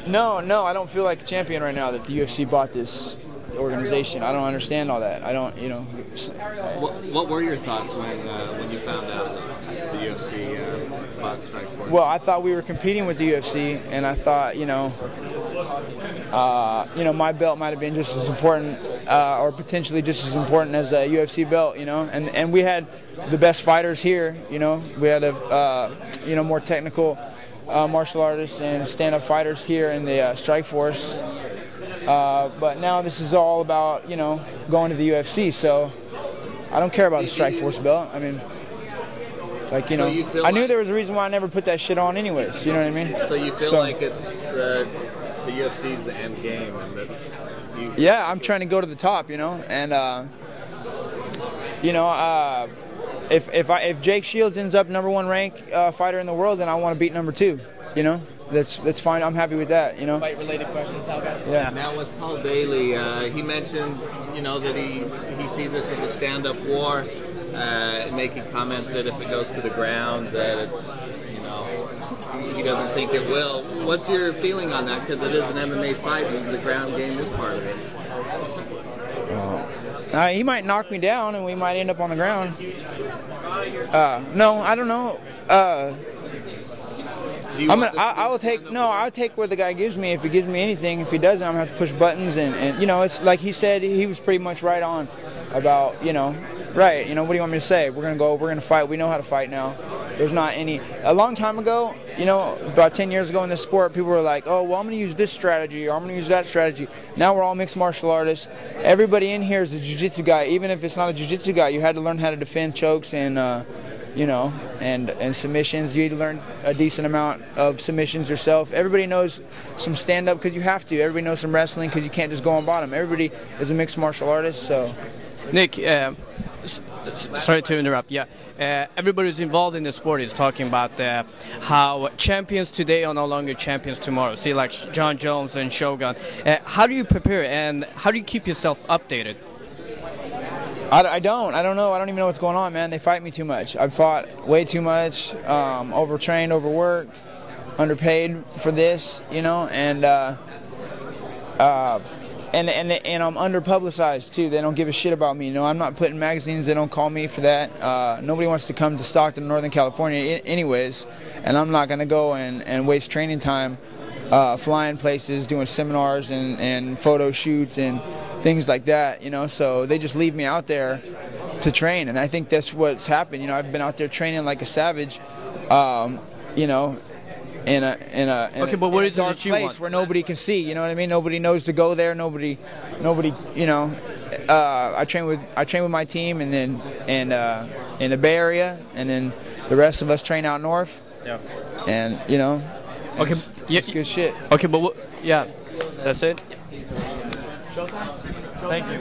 No, I don't feel like a champion right now that the UFC bought this organization. I don't understand all that. I don't, you know. What were your thoughts when you found out that the UFC bought Strikeforce? Well, I thought we were competing with the UFC, and I thought, you know, my belt might have been just as important, or potentially just as important as a UFC belt, you know. And we had the best fighters here, you know. We had more technical martial artists and stand-up fighters here in the Strikeforce. But now this is all about, you know, going to the UFC. So I don't care about the Strikeforce belt. I mean, like, you know, I knew there was a reason why I never put that shit on anyways. You know what I mean? So you feel like it's the UFC's the end game, and that yeah, I'm trying to go to the top, you know, and if Jake Shields ends up #1 ranked fighter in the world, then I want to beat #2. You know, that's fine. I'm happy with that. You know. Fight-related questions, how guys? Yeah. Now with Paul Daley, he mentioned, you know, that he sees this as a stand-up war, making comments that if it goes to the ground, that it's, you know, he doesn't think it will. What's your feeling on that? Because it is an MMA fight, and the ground game is part of it. He might knock me down, and we might end up on the ground. No, I don't know. I'll take where the guy gives me. If he gives me anything, if he doesn't, I'm gonna have to push buttons, and you know, it's like he said, he was pretty much right on about, you know, right. You know, what do you want me to say? We're gonna fight. We know how to fight now. There's not any. A long time ago, you know, about 10 years ago in this sport, people were like, oh, well, I'm gonna use this strategy, or I'm gonna use that strategy. Now we're all mixed martial artists. Everybody in here is a jiu-jitsu guy. Even if it's not a jiu-jitsu guy, you had to learn how to defend chokes and you know, and submissions. You need to learn a decent amount of submissions yourself. Everybody knows some stand-up because you have to. Everybody knows some wrestling because you can't just go on bottom. Everybody is a mixed martial artist, so. Nick, sorry to interrupt. Yeah, everybody who's involved in the sport is talking about how champions today are no longer champions tomorrow. See, like John Jones and Shogun. How do you prepare, and how do you keep yourself updated? I don't know. I don't even know what's going on, man. They fight me too much. I've fought way too much, overtrained, overworked, underpaid for this, you know, and I'm underpublicized too. They don't give a shit about me. You know, I'm not put in magazines. They don't call me for that. Nobody wants to come to Stockton, Northern California, anyways, and I'm not gonna go and waste training time flying places, doing seminars and photo shoots and things like that, you know. So they just leave me out there to train, and I think that's what's happened. You know, I've been out there training like a savage, you know, in a dark place where nobody can see. You know what I mean? Nobody knows to go there. Nobody, you know. I train with my team, and then in the Bay Area, and then the rest of us train out north. Yeah. And you know. Okay. It's good shit. Okay, but yeah, that's it. Showtime. Thank you.